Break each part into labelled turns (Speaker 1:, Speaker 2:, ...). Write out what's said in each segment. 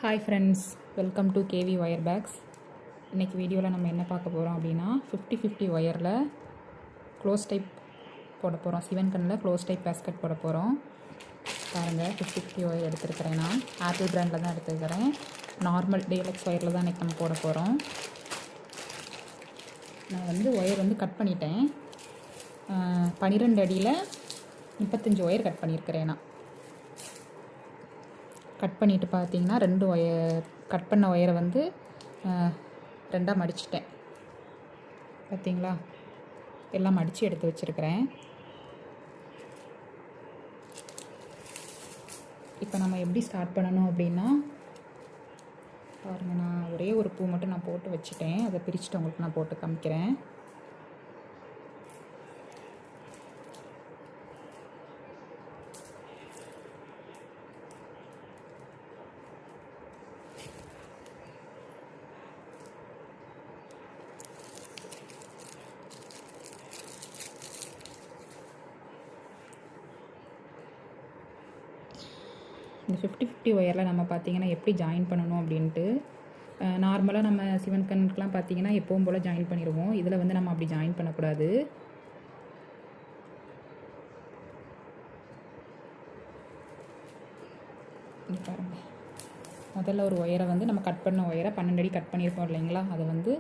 Speaker 1: Hi friends, welcome to KV wire bags. இன்றைக்கி வீடியோவில் நம்ம என்ன பார்க்க போகிறோம் அப்படின்னா 50-50 ஒயரில் க்ளோஸ் டைப் போட போகிறோம். சிவன் கண்ணில் க்ளோஸ் டைப் பேஸ்கட் போட போகிறோம். பாருங்கள், 50-50 ஒயர் எடுத்துருக்கிறேன். நான் ஆப்பிள் பிராண்டில் தான் எடுத்துருக்கிறேன். நார்மல் டீலக்ஸ் ஒயரில் தான் இன்றைக்கி நம்ம போட போகிறோம். நான் ஒயர் கட் பண்ணிட்டேன். 12 அடியில் 35 ஒயர் கட் பண்ணியிருக்கிறேன். நான் கட் பண்ணிவிட்டு பார்த்தீங்கன்னா 2 ஒயர் கட் பண்ண ஒயரை ரெண்டாக மடிச்சிட்டேன். பார்த்தீங்களா, எல்லாம் மடித்து எடுத்து வச்சுருக்கிறேன். இப்போ நம்ம எப்படி ஸ்டார்ட் பண்ணணும் அப்படின்னா, பாருங்கள், நான் ஒரே ஒரு பூ மட்டும் நான் போட்டு வச்சுட்டேன். அதை பிரிச்சுட்டு உங்களுக்கு நான் போட்டு காமிக்கிறேன். இந்த 50-50 ஒயரில் நம்ம பார்த்திங்கன்னா எப்படி ஜாயின் பண்ணணும் அப்படின்ட்டு, நார்மலாக நம்ம சிவன் கண்ணுக்கெலாம் பார்த்திங்கன்னா எப்பவும் போல் ஜாயின் பண்ணிடுவோம். இதில் நம்ம அப்படி ஜாயின் பண்ணக்கூடாது. பாருங்கள், முதல்ல ஒரு ஒயரை நம்ம கட் பண்ண ஒயரை 12 அடி கட் பண்ணியிருப்போம் இல்லைங்களா, அதை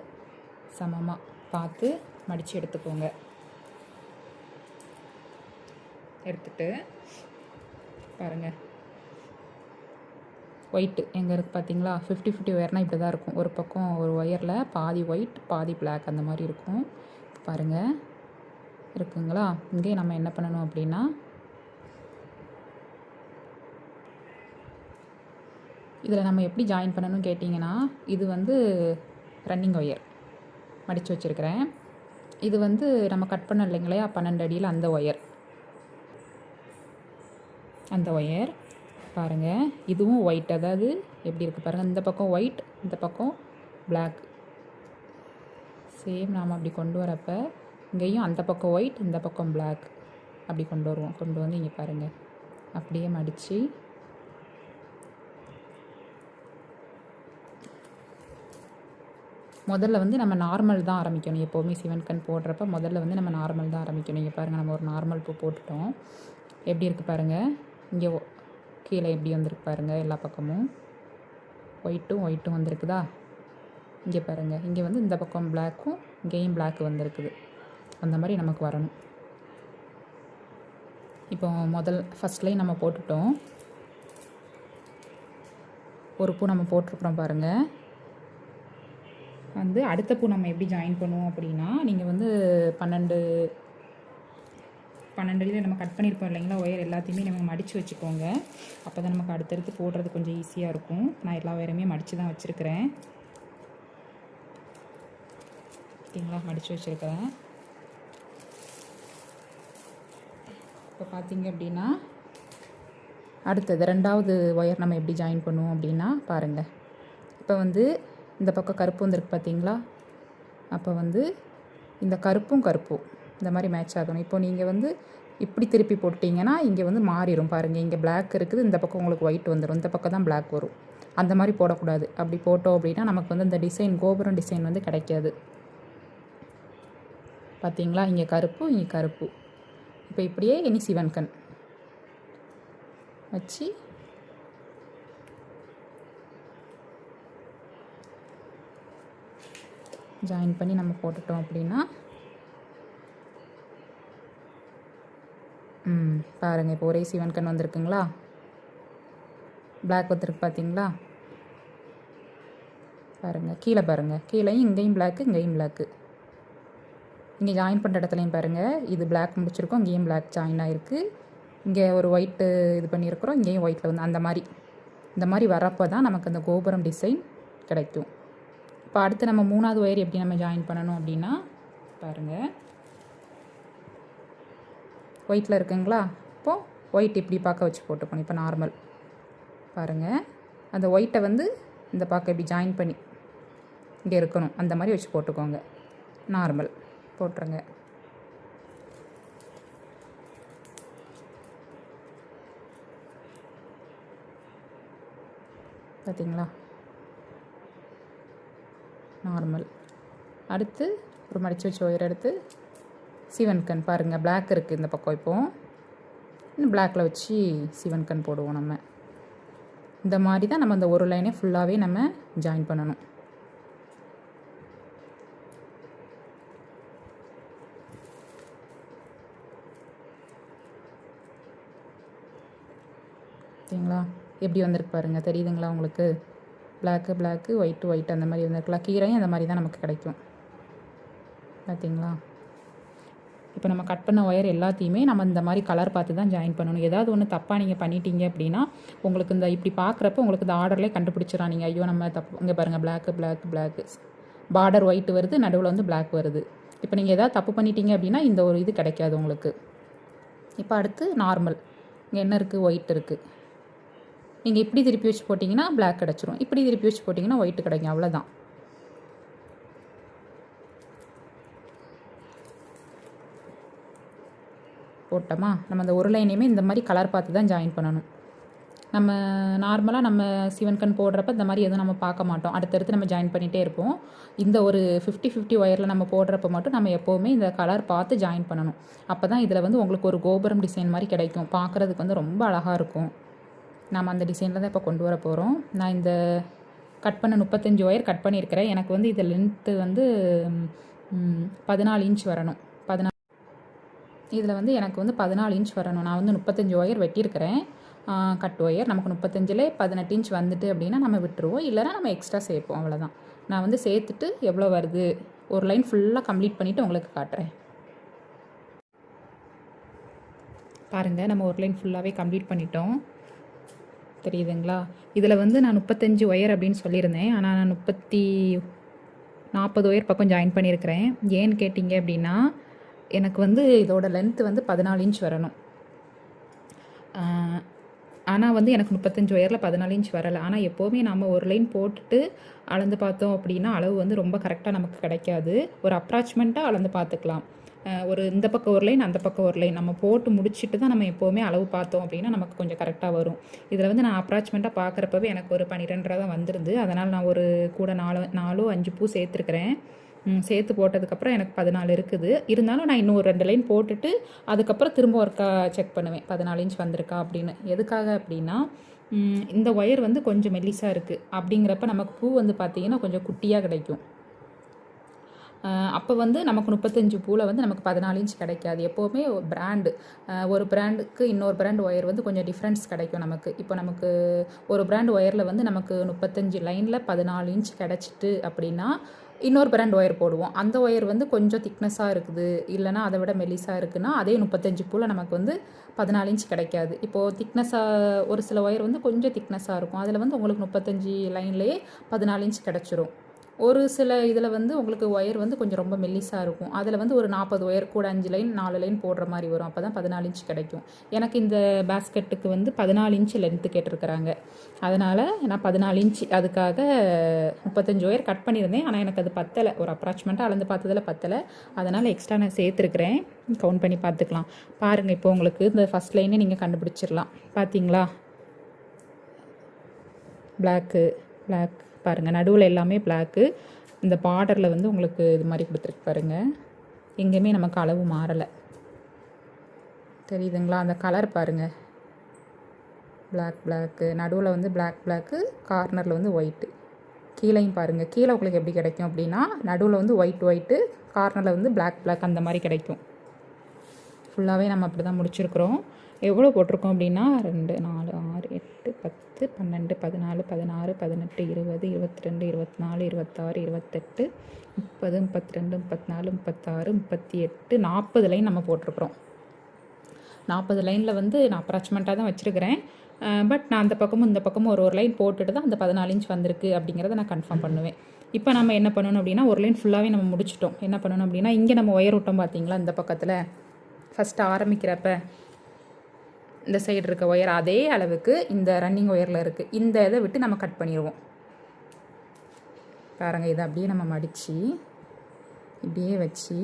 Speaker 1: சமமாக பார்த்து மடித்து எடுத்துக்கோங்க. எடுத்துட்டு பாருங்கள், ஒயிட்டு எங்கே இருக்குது பார்த்தீங்களா. 50-50 ஒயர்னால் இப்படி தான் இருக்கும். ஒரு பக்கம் ஒரு ஒயரில் பாதி ஒயிட் பாதி பிளாக் அந்த மாதிரி இருக்கும். பாருங்கள், இருக்குங்களா. இங்கே நம்ம என்ன பண்ணணும் அப்படின்னா, இதில் நம்ம எப்படி ஜாயின் பண்ணணும்னு கேட்டிங்கன்னா, இது ரன்னிங் ஒயர் மடித்து வச்சுருக்கிறேன். இது நம்ம கட் பண்ண இல்லைங்களா 12 அடியில் அந்த ஒயர் பாருங்கள். இதுவும் ஒயிட், அதாவது எப்படி இருக்குது பாருங்கள். இந்த பக்கம் ஒயிட், இந்த பக்கம் பிளாக். சேம் நாம் அப்படி கொண்டு வரப்போ இங்கேயும் அந்த பக்கம் ஒயிட், இந்த பக்கம் பிளாக் அப்படி கொண்டு வருவோம். கொண்டு வந்து இங்கே பாருங்கள், அப்படியே மடித்து முதல்ல நம்ம நார்மல் தான் ஆரம்பிக்கணும். எப்போவுமே சிவன் கண் போடுறப்ப முதல்ல நம்ம நார்மல் தான் ஆரம்பிக்கணும். இங்கே பாருங்கள், நம்ம ஒரு நார்மல் பூ போட்டுட்டோம். எப்படி இருக்குது பாருங்கள். இங்கே கீழே எப்படி வந்திருக்கு பாருங்கள். எல்லா பக்கமும் ஒயிட்டும் வந்திருக்குதா. இங்கே பாருங்கள், இங்கே இந்த பக்கம் பிளாக்கும் இங்கேயும் பிளாக் வந்திருக்குது. அந்த மாதிரி நமக்கு வரணும். இப்போ ஃபஸ்ட் லைன் நம்ம போட்டுட்டோம். ஒரு பூ நம்ம போட்டிருக்குறோம் பாருங்கள். அடுத்த பூ நம்ம எப்படி ஜாயின் பண்ணுவோம் அப்படின்னா, நீங்கள் 12 அடியில் நம்ம கட் பண்ணியிருப்போம் இல்லைங்களா ஒயர், எல்லாத்தையுமே நம்ம மடித்து வச்சுக்கோங்க. அப்போ தான் நமக்கு அடுத்தடுத்து போடுறது கொஞ்சம் ஈஸியாக இருக்கும். நான் எல்லா ஒயருமே மடித்து தான் வச்சுருக்கிறேன். ஓகேங்களா, மடித்து வச்சுருக்கிறேன். இப்போ பார்த்தீங்க அப்படின்னா, அடுத்தது 2வது ஒயர் நம்ம எப்படி ஜாயின் பண்ணுவோம் அப்படின்னா, பாருங்கள். இப்போ இந்த பக்கம் கருப்பு வந்திருக்கு பார்த்தீங்களா. அப்போ இந்த கருப்பும் இந்த மாதிரி மேட்ச் ஆகணும். இப்போ நீங்கள் இப்படி திருப்பி போட்டிங்கன்னா இங்கே மாறிடும். பாருங்கள், இங்கே பிளாக் இருக்குது, இந்த பக்கம் உங்களுக்கு ஒயிட் வந்துடும், இந்த பக்கம் தான் பிளாக் வரும். அந்த மாதிரி போடக்கூடாது. அப்படி போட்டோம் அப்படின்னா நமக்கு இந்த டிசைன், கோபுரம் டிசைன் கிடைக்காது. பார்த்தீங்களா, இங்கே கருப்பு. இப்போ இப்படியே இனி சிவன் கண் வச்சு ஜாயின் பண்ணி நம்ம போட்டுட்டோம் அப்படின்னா, பாருங்கள், இப்போ ஒரே சிவன் கண் வந்திருக்குங்களா. பிளாக் வந்துருக்கு பார்த்தீங்களா. பாருங்கள், கீழே பாருங்கள், கீழேயும் இங்கேயும் பிளாக்கு, இங்கேயும் பிளாக்கு. இங்கே ஜாயின் பண்ணுற இடத்துலையும் பாருங்கள், இது பிளாக் முடிச்சிருக்கோம், இங்கேயும் பிளாக் ஜாயின் ஆகிருக்கு. இங்கே ஒரு ஒயிட்டு இது பண்ணியிருக்கிறோம், இங்கேயும் ஒயிட்டில் இந்த மாதிரி வரப்போ தான் நமக்கு அந்த கோபுரம் டிசைன் கிடைக்கும். இப்போ அடுத்து நம்ம 3வது ஒயர் எப்படி நம்ம ஜாயின் பண்ணணும் அப்படின்னா, பாருங்கள், ஒயிட்டில் இருக்குங்களா. இப்போது ஒயிட் இப்படி பார்க்க வச்சு போட்டுக்கணும். இப்போ நார்மல் பாருங்கள், அந்த ஒயிட்டை இந்த பார்க்க இப்படி ஜாயின் பண்ணி இங்கே இருக்கணும். அந்த மாதிரி வச்சு போட்டுக்கோங்க. நார்மல் போட்டுருங்க. பார்த்தீங்களா? நார்மல். அடுத்து ஒரு மடித்து வச்ச ஒயர் எடுத்து சிவன் கண் பாருங்கள், பிளாக் இருக்குது இந்த பக்கம். இப்போது இன்னும் பிளாக்கில் வச்சு சிவன் கண் போடுவோம் நம்ம. இந்த மாதிரி தான் நம்ம அந்த ஒரு லைனே ஃபுல்லாகவே நம்ம ஜாயின் பண்ணணும். சரிங்களா? எப்படி வந்திருக்கு பாருங்கள், தெரியுதுங்களா உங்களுக்கு? பிளாக்கு ஒயிட்டு அந்த மாதிரி வந்திருக்கலாம். கீரையும் அந்த மாதிரி தான் நமக்கு கிடைக்கும். பார்த்தீங்களா? இப்போ நம்ம கட் பண்ண ஒயர் எல்லாத்தையுமே நம்ம இந்த மாதிரி கலர் பார்த்து தான் ஜாயின் பண்ணணும். ஏதாவது ஒன்று தப்பாக நீங்கள் பண்ணிட்டீங்க அப்படின்னா உங்களுக்கு இந்த இப்படி பார்க்குறப்ப உங்களுக்கு இந்த ஆர்டர்லேயே கண்டுபிடிச்சிடலாம். நீங்கள் ஐயோ நம்ம தப்பு, இங்கே பாருங்கள், பிளாக்கு பார்டர் ஒயிட் வருது, நடுவில் வந்து பிளாக் வருது. இப்போ நீங்கள் ஏதாவது தப்பு பண்ணிட்டீங்க அப்படின்னா இந்த ஒரு இது கிடைக்காது உங்களுக்கு. இப்போ அடுத்து நார்மல். இங்கே என்ன இருக்குது? ஒயிட் இருக்குது. நீங்கள் இப்படி திருப்பி வச்சு போட்டிங்கன்னா பிளாக் கிடச்சிரும், இப்படி திருப்பி வச்சு போட்டிங்கன்னா ஒயிட்டு கிடைக்கும். அவ்வளோதான். போட்டோமா? நம்ம அந்த ஒரு லைனையுமே இந்த மாதிரி கலர் பார்த்து தான் ஜாயின் பண்ணணும். நம்ம நார்மலாக நம்ம சிவன் கண் போடுறப்ப இந்த மாதிரி எதுவும் நம்ம பார்க்க மாட்டோம். அடுத்தடுத்து நம்ம ஜாயின் பண்ணிகிட்டே இருப்போம். இந்த ஒரு 50-50 ஒயரில் நம்ம போடுறப்ப மட்டும் நம்ம எப்போவுமே இந்த கலர் பார்த்து ஜாயின் பண்ணணும். அப்போ தான் இதில் வந்து உங்களுக்கு ஒரு கோபுரம் டிசைன் மாதிரி கிடைக்கும். பார்க்குறதுக்கு வந்து ரொம்ப அழகாக இருக்கும். நம்ம அந்த டிசைனில் தான் இப்போ கொண்டு வர போகிறோம். நான் இந்த கட் பண்ண 35 ஒயர் கட் பண்ணியிருக்கிறேன். எனக்கு வந்து இது லென்த்து வந்து 14 இன்ச் வரணும். இதில் வந்து எனக்கு வந்து 14 இன்ச் வரணும். நான் வந்து 35 ஒயர் வெட்டியிருக்கிறேன். கட் ஒயர் நமக்கு 35லே 18 இன்ச் வந்துட்டு அப்படின்னா நம்ம விட்டுருவோம், இல்லைனா நம்ம எக்ஸ்ட்ரா சேர்ப்போம். அவ்வளோதான். நான் வந்து சேர்த்துட்டு எவ்வளோ வருது ஒரு லைன் ஃபுல்லாக கம்ப்ளீட் பண்ணிவிட்டு உங்களுக்கு காட்டுறேன். பாருங்கள், நம்ம ஒரு லைன் ஃபுல்லாகவே கம்ப்ளீட் பண்ணிட்டோம். தெரியுதுங்களா? இதில் வந்து நான் 35 ஒயர் அப்படின்னு சொல்லியிருந்தேன். ஆனால் நான் 40 ஒயர் பக்கம் ஜாயின் பண்ணியிருக்கிறேன். ஏன்னு கேட்டிங்க அப்படின்னா எனக்கு வந்து இதோட லென்த்து வந்து 14 இன்ச் வரணும். ஆனால் வந்து எனக்கு 35 ஒயரில் 14 இன்ச் வரலை. ஆனால் எப்போவுமே நம்ம ஒரு லைன் போட்டுட்டு அளந்து பார்த்தோம் அப்படின்னா அளவு வந்து ரொம்ப கரெக்டாக நமக்கு கிடைக்காது. ஒரு அப்ராச்மெண்ட்டாக அளந்து பார்த்துக்கலாம். ஒரு இந்த பக்கம் ஒரு லைன், அந்த பக்கம் ஒரு லைன் நம்ம போட்டு முடிச்சுட்டு தான் நம்ம எப்போவுமே அளவு பார்த்தோம் அப்படின்னா நமக்கு கொஞ்சம் கரெக்டாக வரும். இதில் வந்து நான் அப்ராச்மெண்ட்டாக பார்க்குறப்பவே எனக்கு ஒரு 12 தான் வந்துருந்து. அதனால் நான் ஒரு கூட 4-5 பூ சேர்த்துருக்குறேன். சேர்த்து போட்டதுக்கப்புறம் எனக்கு 14 இருக்குது. இருந்தாலும் நான் இன்னும் ஒரு 2 லைன் போட்டுட்டு அதுக்கப்புறம் திரும்ப ஒருக்கா செக் பண்ணுவேன் 14 இன்ச் வந்திருக்கா அப்படின்னு. எதுக்காக அப்படின்னா இந்த ஒயர் வந்து கொஞ்சம் மெல்லிஸாக இருக்குது அப்படிங்கிறப்ப நமக்கு பூ வந்து பார்த்திங்கன்னா கொஞ்சம் குட்டியாக கிடைக்கும். அப்போ வந்து நமக்கு 35 பூவில் வந்து நமக்கு 14 இன்ச் கிடைக்காது. எப்போவுமே பிராண்டு ஒரு பிராண்டுக்கு இன்னொரு பிராண்ட் ஒயர் வந்து கொஞ்சம் டிஃப்ரென்ஸ் கிடைக்கும் நமக்கு. இப்போ நமக்கு ஒரு பிராண்ட் ஒயரில் வந்து நமக்கு 35 லைனில் 14 இன்ச் கிடச்சிட்டு அப்படின்னா இன்னொரு பிராண்ட் ஒயர் போடுவோம். அந்த ஒயர் வந்து கொஞ்சம் திக்னஸாக இருக்குது, இல்லைனா அதை விட மெலிசாக இருக்குன்னா அதே 35 பூவில் நமக்கு வந்து 14 இன்ச் கிடைக்காது. இப்போது திக்னஸாக ஒரு சில ஒயர் வந்து கொஞ்சம் திக்னஸாக இருக்கும். அதில் வந்து உங்களுக்கு 35 லைன்லேயே 14 இன்ச் கிடச்சிரும். ஒரு சில இதில் வந்து உங்களுக்கு ஒயர் வந்து கொஞ்சம் ரொம்ப மெல்லிஸாக இருக்கும். அதில் வந்து ஒரு 40 ஒயர் கூட 5 லைன் 4 லைன் போடுற மாதிரி வரும். அப்போ தான் 14 இன்ச் கிடைக்கும். எனக்கு இந்த பேஸ்கெட்டுக்கு வந்து 14 இன்ச் லென்த்து கேட்டிருக்கிறாங்க. அதனால் நான் 14 இன்ச் அதுக்காக 35 ஒயர் கட் பண்ணியிருந்தேன். ஆனால் எனக்கு அது பத்தலை. ஒரு அப்ராச்மெண்ட்டாக அளந்து பார்த்ததில் பத்தலை. அதனால் எக்ஸ்ட்ரா நான் சேர்த்துருக்குறேன். கவுண்ட் பண்ணி பார்த்துக்கலாம். பாருங்கள், இப்போ உங்களுக்கு இந்த ஃபஸ்ட் லைனே நீங்கள் கண்டுபிடிச்சிடலாம். பார்த்தீங்களா? பிளாக் பாருங்கள், நடுவில் எல்லாமே பிளாக்கு. இந்த பார்டரில் வந்து உங்களுக்கு இது மாதிரி கொடுத்துருக்கு பாருங்கள். எங்கேயுமே நமக்கு அளவு மாறலை. தெரியுதுங்களா? அந்த கலர் பாருங்கள், பிளாக்கு நடுவில் வந்து பிளாக்கு, கார்னரில் வந்து ஒயிட்டு. கீழையும் பாருங்கள், கீழே உங்களுக்கு எப்படி கிடைக்கும் அப்படின்னா நடுவில் வந்து ஒயிட்டு, கார்னரில் வந்து பிளாக் அந்த மாதிரி கிடைக்கும். ஃபுல்லாகவே நம்ம அப்படி தான் முடிச்சிருக்கிறோம். எவ்வளோ போட்டிருக்கோம் அப்படின்னா 2, 4, 6, 8, 10, 12, 14, 16, 18, 20, 22, 24, 26, 28, 30, 32, 34, 36, 38, 40 லைன் நம்ம போட்டிருக்கிறோம். 40 லைனில் வந்து நான் அப்ராச்மெண்ட்டாக தான் வச்சுருக்கிறேன். பட் நான் அந்த பக்கமும் இந்த பக்கமும் ஒரு லைன் போட்டுட்டு தான் அந்த 14 இன்ச் வந்திருக்கு அப்படிங்கிறத நான் கன்ஃபார்ம் பண்ணுவேன். இப்போ நம்ம என்ன பண்ணணும் அப்படின்னா ஒரு லைன் ஃபுல்லாகவே நம்ம முடிச்சிட்டோம். என்ன பண்ணணும் அப்படின்னா இங்கே நம்ம ஒயர் விட்டோம் பார்த்தீங்களா, இந்த பக்கத்தில் ஃபஸ்ட்டு ஆரம்பிக்கிறப்ப இந்த சைடு இருக்க ஒயர் அதே அளவுக்கு இந்த ரன்னிங் ஒயரில் இருக்குது. இந்த இதை விட்டு நம்ம கட் பண்ணிடுவோம். பாருங்கள், இதை அப்படியே நம்ம மடித்து இப்படியே வச்சு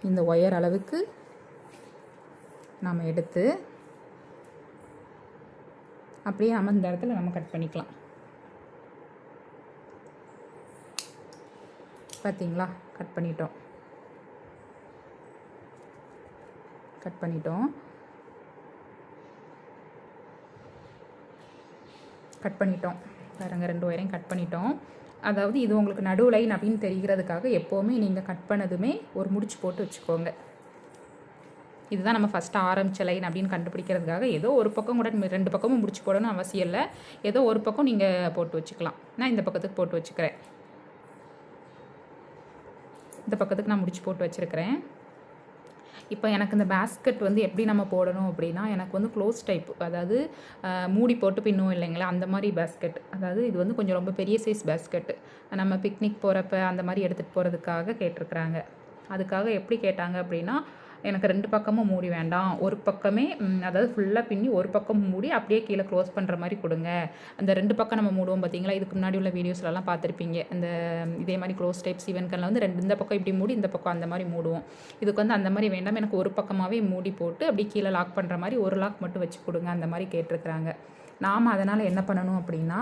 Speaker 1: இந்த ஒயர் அளவுக்கு நம்ம எடுத்து அப்படியே நம்ம இந்த இடத்துல நம்ம கட் பண்ணிக்கலாம். பார்த்தீங்களா? கட் பண்ணிட்டோம். பாருங்கள், 2 ஒயரையும் கட் பண்ணிட்டோம். அதாவது இது உங்களுக்கு நடு லைன் அப்படின்னு தெரிகிறதுக்காக எப்போவுமே நீங்கள் கட் பண்ணதுமே ஒரு முடிச்சு போட்டு வச்சுக்கோங்க. இதுதான் நம்ம ஃபஸ்ட்டு ஆரம்பித்த லைன் அப்படின்னு கண்டுபிடிக்கிறதுக்காக ஏதோ ஒரு பக்கம் கூட 2 பக்கமும் முடிச்சு போடணும்னு அவசியம் இல்லை. ஏதோ ஒரு பக்கம் நீங்கள் போட்டு வச்சுக்கலாம். நான் இந்த பக்கத்துக்கு போட்டு வச்சுக்கிறேன். இந்த பக்கத்துக்கு நான் முடிச்சு போட்டு வச்சுருக்கிறேன். இப்போ எனக்கு இந்த பேஸ்கெட் வந்து எப்படி நம்ம போடணும் அப்படின்னா, எனக்கு வந்து க்ளோஸ் டைப், அதாவது மூடி போட்டு பின்னுவோம் இல்லைங்களா, அந்த மாதிரி பேஸ்கெட். அதாவது இது வந்து கொஞ்சம் ரொம்ப பெரிய சைஸ் பேஸ்கெட்டு. நம்ம பிக்னிக் போகிறப்ப அந்த மாதிரி எடுத்துகிட்டு போகிறதுக்காக கேட்டிருக்குறாங்க. அதுக்காக எப்படி கேட்டாங்க அப்படின்னா, எனக்கு 2 பக்கமும் மூடி வேண்டாம், ஒரு பக்கமே அதாவது ஃபுல்லாக பின்னி ஒரு பக்கம் மூடி அப்படியே கீழே க்ளோஸ் பண்ணுற மாதிரி கொடுங்க. அந்த 2 பக்கம் நம்ம மூடுவோம் பார்த்தீங்களா, இதுக்கு முன்னாடி உள்ள வீடியோஸ்லலாம் பார்த்துருப்பீங்க. அந்த இதே மாதிரி க்ளோஸ் டைப் சிவன்கனில் வந்து இந்த பக்கம் இப்படி மூடி இந்த பக்கம் அந்த மாதிரி மூடுவோம். இதுக்கு வந்து அந்த மாதிரி வேண்டாம், எனக்கு ஒரு பக்கமாகவே மூடி போட்டு அப்படியே கீழே லாக் பண்ணுற மாதிரி ஒரு லாக் மட்டும் வச்சு கொடுங்க, அந்த மாதிரி கேட்டிருக்கிறாங்க. நாம் அதனால் என்ன பண்ணணும் அப்படின்னா,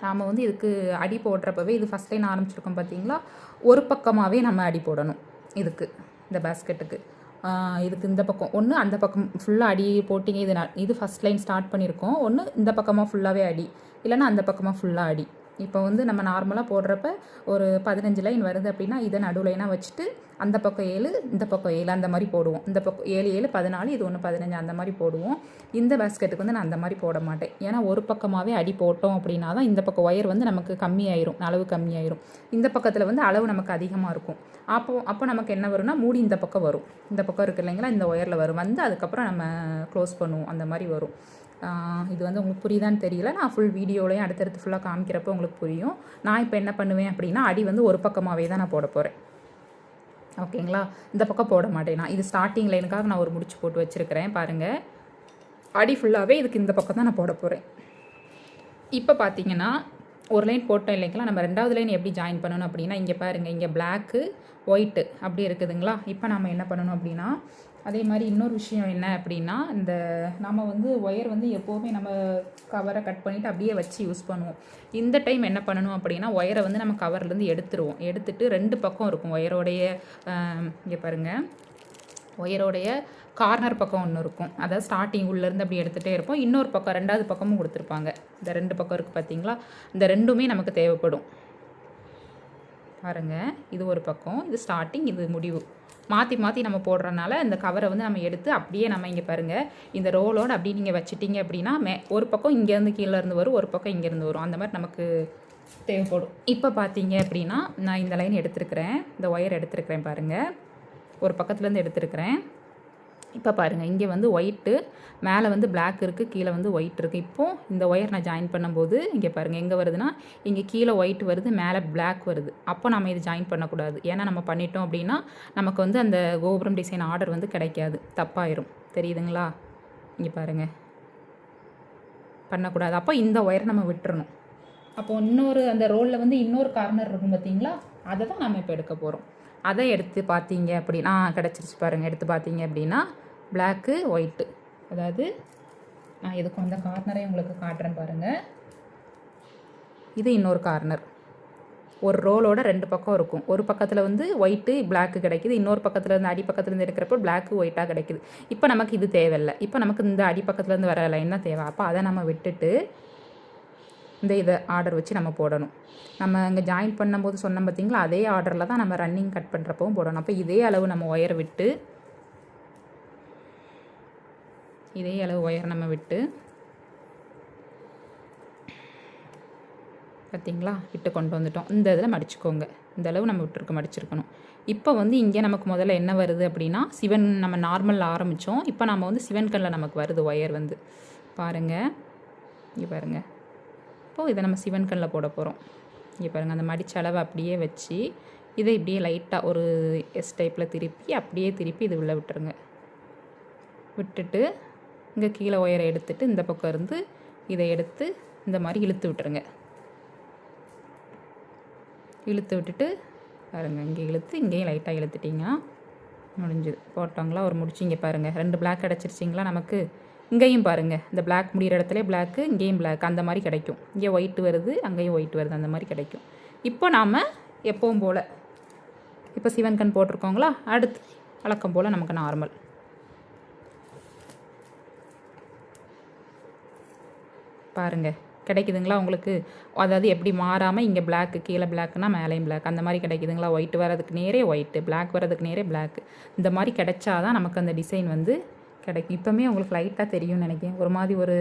Speaker 1: நாம் வந்து இதுக்கு அடி போடுறப்பவே இது ஃபஸ்ட் லைன் ஆரம்பிச்சிருக்கோம் பார்த்தீங்களா, ஒரு பக்கமாகவே நம்ம அடி போடணும். இதுக்கு இந்த பேஸ்கெட்டுக்கு இதுக்கு இந்த பக்கம் ஒன்று, அந்த பக்கம் ஃபுல்லாக அடி போட்டிங்க. இது ஃபஸ்ட் லைன் ஸ்டார்ட் பண்ணியிருக்கோம். ஒன்று இந்த பக்கமாக ஃபுல்லாகவே அடி, இல்லைன்னா அந்த பக்கமாக ஃபுல்லாக அடி. இப்போ வந்து நம்ம நார்மலாக போடுறப்ப ஒரு 15 லைன் வருது அப்படின்னா, இதை நடு லைனாக வச்சுட்டு அந்த பக்கம் 7, இந்த பக்கம் 7 அந்த மாதிரி போடுவோம். இந்த பக்கம் 7 7 14, இது ஒன்று 15 அந்த மாதிரி போடுவோம். இந்த பேஸ்கெட்டுக்கு வந்து நான் அந்த மாதிரி போட மாட்டேன். ஏன்னா ஒரு பக்கமாகவே அடி போட்டோம் அப்படின்னா தான் இந்த பக்கம் ஒயர் வந்து நமக்கு கம்மியாயிரும், அளவு கம்மியாயிரும். இந்த பக்கத்தில் வந்து அளவு நமக்கு அதிகமாக இருக்கும். அப்போ நமக்கு என்ன வரும்னா, மூடி இந்த பக்கம் வரும். இந்த பக்கம் இருக்குது இல்லைங்களா, இந்த ஒயரில் வரும். வந்து அதுக்கப்புறம் நம்ம க்ளோஸ் பண்ணுவோம், அந்த மாதிரி வரும். இது வந்து உங்களுக்கு புரியுதான்னு தெரியல. நான் ஃபுல் வீடியோலையும் அடுத்தடுத்து ஃபுல்லாக காமிக்கிறப்போ உங்களுக்கு புரியும். நான் இப்போ என்ன பண்ணுவேன் அப்படின்னா, அடி வந்து ஒரு பக்கமாகவே தான் நான் போட போகிறேன். ஓகேங்களா? இந்த பக்கம் போட மாட்டேன். நான் இது ஸ்டார்டிங் லைனுக்காக நான் ஒரு முடிச்சு போட்டு வச்சுருக்கிறேன் பாருங்கள். அடி ஃபுல்லாகவே இதுக்கு இந்த பக்கம் தான் நான் போட போகிறேன். இப்போ பார்த்தீங்கன்னா ஒரு லைன் போட்டோம் இல்லைங்களா, நம்ம 2வது லைன் எப்படி ஜாயின் பண்ணணும் அப்படின்னா, இங்கே பாருங்கள், இங்கே பிளாக்கு ஒயிட்டு அப்படி இருக்குதுங்களா. இப்போ நம்ம என்ன பண்ணணும் அப்படின்னா, அதே மாதிரி இன்னொரு விஷயம் என்ன அப்படின்னா, இந்த நம்ம வந்து ஒயர் வந்து எப்போவுமே நம்ம கவரை கட் பண்ணிவிட்டு அப்படியே வச்சு யூஸ் பண்ணுவோம். இந்த டைம் என்ன பண்ணணும் அப்படின்னா, ஒயரை வந்து நம்ம கவர்லேருந்து எடுத்துருவோம். எடுத்துட்டு 2 பக்கம் இருக்கும் ஒயரோடைய, இங்கே பாருங்கள், ஒயரோடைய கார்னர் பக்கம் ஒன்று இருக்கும். அதாவது ஸ்டார்டிங் உள்ளேருந்து அப்படி எடுத்துகிட்டே இருப்போம். இன்னொரு பக்கம் 2வது பக்கமும் கொடுத்துருப்பாங்க. இந்த 2 பக்கம் இருக்குது பார்த்தீங்களா, இந்த 2மே நமக்கு தேவைப்படும். பாருங்கள், இது ஒரு பக்கம், இது ஸ்டார்டிங், இது முடிவு. மாற்றி மாற்றி நம்ம போடுறதுனால இந்த கவரை வந்து நம்ம எடுத்து அப்படியே நம்ம இங்கே பாருங்கள், இந்த ரோலோடு அப்படியே நீங்கள் வச்சுட்டிங்க அப்படின்னா ஒரு பக்கம் இங்கேருந்து கீழேருந்து வரும், ஒரு பக்கம் இங்கேருந்து வரும். அந்த மாதிரி நமக்கு தேவைப்படும். இப்போ பார்த்தீங்க அப்படின்னா, நான் இந்த லைன் எடுத்துருக்கிறேன், இந்த ஒயர் எடுத்துருக்கிறேன் பாருங்கள், ஒரு பக்கத்துலேருந்து எடுத்துருக்கிறேன். இப்போ பாருங்கள், இங்கே வந்து ஒயிட்டு, மேலே வந்து பிளாக் இருக்குது, கீழே வந்து ஒயிட் இருக்குது. இப்போது இந்த ஒயர் நான் ஜாயின் பண்ணும்போது இங்கே பாருங்கள், எங்கே வருதுன்னா, இங்கே கீழே ஒயிட் வருது, மேலே பிளாக் வருது. அப்போ நம்ம இது ஜாயின் பண்ணக்கூடாது. ஏன்னா நம்ம பண்ணிட்டோம் அப்படின்னா நமக்கு வந்து அந்த கோபுரம் டிசைன் ஆர்டர் வந்து கிடைக்காது, தப்பாயிரும். தெரியுதுங்களா? இங்கே பாருங்கள், பண்ணக்கூடாது. அப்போ இந்த ஒயரை நம்ம விட்டுறணும். அப்போது இன்னொரு அந்த ரோலில் வந்து இன்னொரு கார்னர் இருக்கும் பார்த்தீங்களா, அதை தான் நம்ம இப்போ எடுக்க போகிறோம். அதை எடுத்து பார்த்தீங்க அப்படின்னா கிடச்சிருச்சு பாருங்கள். எடுத்து பார்த்தீங்க அப்படின்னா பிளாக்கு ஒயிட்டு, அதாவது நான் இதுக்கு அந்த கார்னரை உங்களுக்கு காட்டுறேன் பாருங்கள். இது இன்னொரு கார்னர். ஒரு ரோலோட 2 பக்கம் இருக்கும். ஒரு பக்கத்தில் வந்து ஒயிட்டு பிளாக்கு கிடைக்கிது, இன்னொரு பக்கத்தில் இருந்து அடி பக்கத்துலேருந்து எடுக்கிறப்போ பிளாக்கு ஒயிட்டாக கிடைக்கிது. இப்போ நமக்கு இது தேவையில்லை. இப்போ நமக்கு இந்த அடி பக்கத்துலேருந்து வர லைன் தான் தேவை. அப்போ அதை நம்ம விட்டுட்டு இதை ஆர்டர் வச்சு நம்ம போடணும். நம்ம இங்கே ஜாயின் பண்ணும்போது சொன்னோம் பார்த்தீங்களா, அதே ஆர்டரில் தான் நம்ம ரன்னிங் கட் பண்ணுறப்பவும் போடணும். அப்போ இதே அளவு நம்ம ஒயரை விட்டு, இதே அளவு ஒயர் நம்ம விட்டு, பார்த்திங்களா, விட்டு கொண்டு வந்துட்டோம். இந்த இதில் மடிச்சுக்கோங்க. இந்த அளவு நம்ம மடிச்சிருக்கணும். இப்போ வந்து இங்கே நமக்கு முதல்ல என்ன வருது அப்படின்னா, சிவன் நம்ம நார்மலில் ஆரம்பித்தோம். இப்போ நம்ம வந்து சிவன் கல்லில் நமக்கு வருது ஒயர் வந்து பாருங்கள். இங்கே பாருங்கள், இப்போது இதை நம்ம சிவன் கல்லில் போட போகிறோம். இங்கே பாருங்கள், அந்த மடிச்ச அளவை அப்படியே வச்சு இதை இப்படியே லைட்டாக ஒரு எஸ் டைப்பில் திருப்பி அப்படியே திருப்பி இது உள்ளே விட்டுருங்க. விட்டுட்டு இங்கே கீழே ஒயரை எடுத்துட்டு இந்த பக்கம் இருந்து இதை எடுத்து இந்த மாதிரி இழுத்து விட்டுருங்க. இழுத்து விட்டுட்டு பாருங்கள், இங்கே இழுத்து இங்கேயும் லைட்டாக இழுத்துட்டிங்கன்னா முடிஞ்சுது. போட்டோங்களா, ஒரு முடிச்சு. இங்கே பாருங்கள், 2 பிளாக் கிடச்சிருச்சிங்களா நமக்கு. இங்கேயும் பாருங்கள், இந்த பிளாக் முடிகிற இடத்துல பிளாக்கு, இங்கேயும் பிளாக், அந்த மாதிரி கிடைக்கும். இங்கே ஒயிட் வருது, அங்கேயும் ஒயிட் வருது, அந்த மாதிரி கிடைக்கும். இப்போ நாம் எப்பவும் போல் இப்போ சிவன் கண் போட்டிருக்கோங்களா, அடுத்து வழக்கம் போல் நமக்கு நார்மல். பாருங்கள் கிடைக்குதுங்களா உங்களுக்கு? அதாவது எப்படி மாறாமல் இங்கே பிளாக்கு, கீழே பிளாக்குனா மேலேயும் பிளாக், அந்த மாதிரி கிடைக்குதுங்களா? ஒயிட் வரதுக்கு நேரே ஒயிட்டு, பிளாக் வரதுக்கு நேரே பிளாக்கு. இந்த மாதிரி கிடைச்சாதான் நமக்கு அந்த டிசைன் வந்து கிடைக்கும். இப்போமே உங்களுக்கு லைட்டாக தெரியும்னு நினைக்கிறேன். ஒரு மாதிரி ஒரு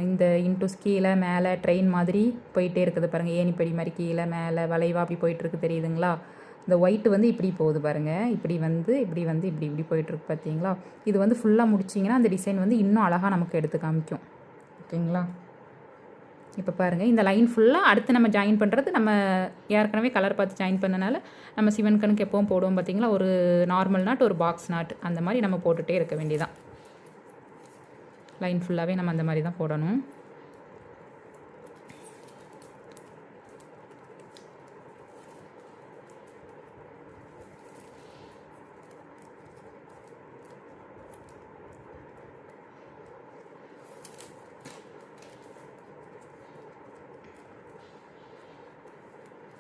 Speaker 1: இந்த இன்டூஸ் கீழே மேலே ட்ரெயின் மாதிரி போயிட்டே இருக்குது பாருங்கள். ஏணிப்படி மாதிரி கீழே மேலே வளைவாக அப்படி போயிட்டுருக்கு தெரியுதுங்களா? இந்த ஒயிட்டு வந்து இப்படி போகுது பாருங்கள். இப்படி வந்து இப்படி வந்து இப்படி இப்படி போயிட்டுருக்கு பார்த்தீங்களா? இது வந்து ஃபுல்லாக முடிச்சிங்கன்னா அந்த டிசைன் வந்து இன்னும் அழகாக நமக்கு எடுத்து காமிக்கும். ஓகேங்களா? இப்போ பாருங்கள் இந்த லைன் ஃபுல்லாக அடுத்து நம்ம ஜாயின் பண்ணுறது, நம்ம ஏற்கனவே கலர் பார்த்து ஜாயின் பண்ணனால நம்ம சிவன் கணக்கு எப்பவும் போடுவோம் பார்த்தீங்களா, ஒரு நார்மல் நாட், ஒரு பாக்ஸ் நாட், அந்த மாதிரி நம்ம போட்டுகிட்டே இருக்க வேண்டியதான். லைன் ஃபுல்லாகவே நம்ம அந்த மாதிரி தான் போடணும்.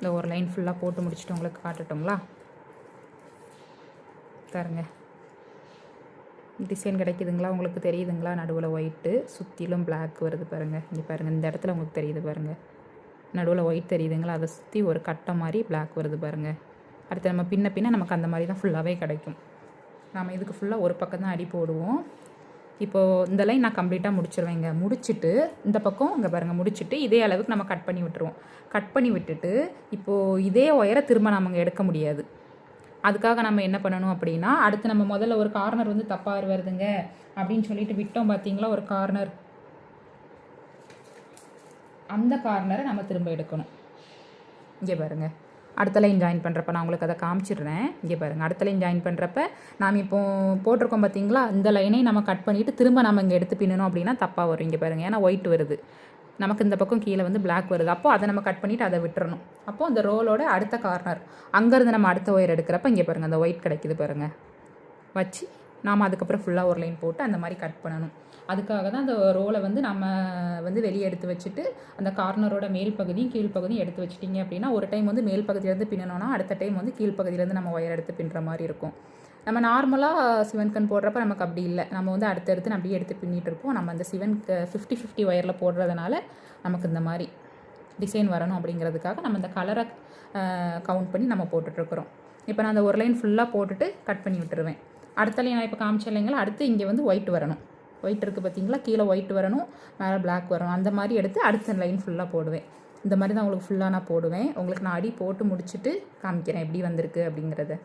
Speaker 1: இந்த ஒரு லைன் ஃபுல்லாக போட்டு முடிச்சுட்டு உங்களுக்கு காட்டட்டுங்களா? பாருங்க டிசைன் கிடைக்குதுங்களா? உங்களுக்கு தெரியுதுங்களா? நடுவில் ஒயிட்டு சுற்றிலும் பிளாக் வருது பாருங்கள். இங்கே பாருங்கள், இந்த இடத்துல உங்களுக்கு தெரியுது பாருங்கள். நடுவில் ஒயிட் தெரியுதுங்களா? அதை சுற்றி ஒரு கட்டை மாதிரி பிளாக் வருது பாருங்கள். அடுத்து நம்ம பின்ன நமக்கு அந்த மாதிரி தான் ஃபுல்லாகவே கிடைக்கும். நம்ம இதுக்கு ஃபுல்லாக ஒரு பக்கம் தான் அடி போடுவோம். இப்போது இந்த லைன் நான் கம்ப்ளீட்டாக முடிச்சிருவேங்க. முடிச்சுட்டு இந்த பக்கம் இங்கே பாருங்கள், முடிச்சுட்டு இதே அளவுக்கு நம்ம கட் பண்ணி விட்டுருவோம். கட் பண்ணி விட்டுட்டு இப்போது இதே ஒயரை திரும்ப நம்ம எடுக்க முடியாது. அதுக்காக நம்ம என்ன பண்ணணும் அப்படின்னா, அடுத்து நம்ம முதல்ல ஒரு கார்னர் வந்து தப்பாக வருதுங்க அப்படின்னு சொல்லிட்டு விட்டோம் பார்த்தீங்களா, ஒரு கார்னர், அந்த கார்னரை நம்ம திரும்ப எடுக்கணும். இங்கே பாருங்கள், அடுத்த லைன் ஜாயின் பண்ணுறப்ப நான் உங்களுக்கு அதை காமிச்சிடுறேன். இங்கே பாருங்கள், அடுத்த லைன் ஜாயின் பண்ணுறப்ப நாம் இப்போது போட்டிருக்கோம் பார்த்தீங்களா, இந்த லைனை நம்ம கட் பண்ணிவிட்டு திரும்ப நம்ம இங்கே எடுத்து பின்னணும் அப்படின்னா தப்பாக வரும். இங்கே பாருங்கள், ஏன்னா ஒயிட் வருது, நமக்கு இந்த பக்கம் கீழே வந்து பிளாக் வருது. அப்போது அதை நம்ம கட் பண்ணிவிட்டு அதை விட்டுறணும். அப்போது அந்த ரோலோட அடுத்த கார்னர் அங்கேருந்து நம்ம அடுத்த ஒயர் எடுக்கிறப்ப இங்கே பாருங்கள், அந்த ஒயிட் கிடைக்குது பாருங்கள், வச்சு நாம் அதுக்கப்புறம் ஃபுல்லாக ஒரு லைன் போட்டு அந்த மாதிரி கட் பண்ணணும். அதுக்காக தான் அந்த ரோலை வந்து நம்ம வந்து வெளியே எடுத்து வச்சுட்டு அந்த கார்னரோட மேல் பகுதியும் கீழ்ப்பகுதியும் எடுத்து வச்சிட்டிங்க அப்படின்னா, ஒரு டைம் வந்து மேல் பகுதியிலேருந்து பின்னணும்னா அடுத்த டைம் வந்து கீழ்ப்பகுதியிலேருந்து நம்ம ஒயர் எடுத்து பின்னுற மாதிரி இருக்கும். நம்ம நார்மலாக சிவன் கண் போடுறப்ப நமக்கு அப்படி இல்லை. நம்ம வந்து அடுத்தடுத்து அப்படியே எடுத்து பின்னிட்டு இருப்போம். நம்ம அந்த சிவன் 50-50 ஒயரில் போடுறதுனால நமக்கு இந்த மாதிரி டிசைன் வரணும் அப்படிங்கிறதுக்காக நம்ம இந்த கலரை கவுண்ட் பண்ணி நம்ம போட்டுட்ருக்குறோம். இப்போ நான் அந்த ஒரு லைன் ஃபுல்லாக போட்டுட்டு கட் பண்ணி விட்டுருவேன். அடுத்த லைன் நான் இப்போ காமிச்சேன் இல்லைங்களா, அடுத்து இங்கே வந்து ஒயிட் வரணும். ஒயிட் இருக்குது பார்த்தீங்களா, கீழே ஒயிட் வரணும், மேலே பிளாக் வரணும். அந்த மாதிரி எடுத்து அடுத்த லைன் ஃபுல்லாக போடுவேன். இந்த மாதிரி தான் உங்களுக்கு ஃபுல்லாக நான் போடுவேன். உங்களுக்கு நான் அடி போட்டு முடிச்சுட்டு காமிக்கிறேன் எப்படி வந்திருக்கு அப்படிங்கிறத.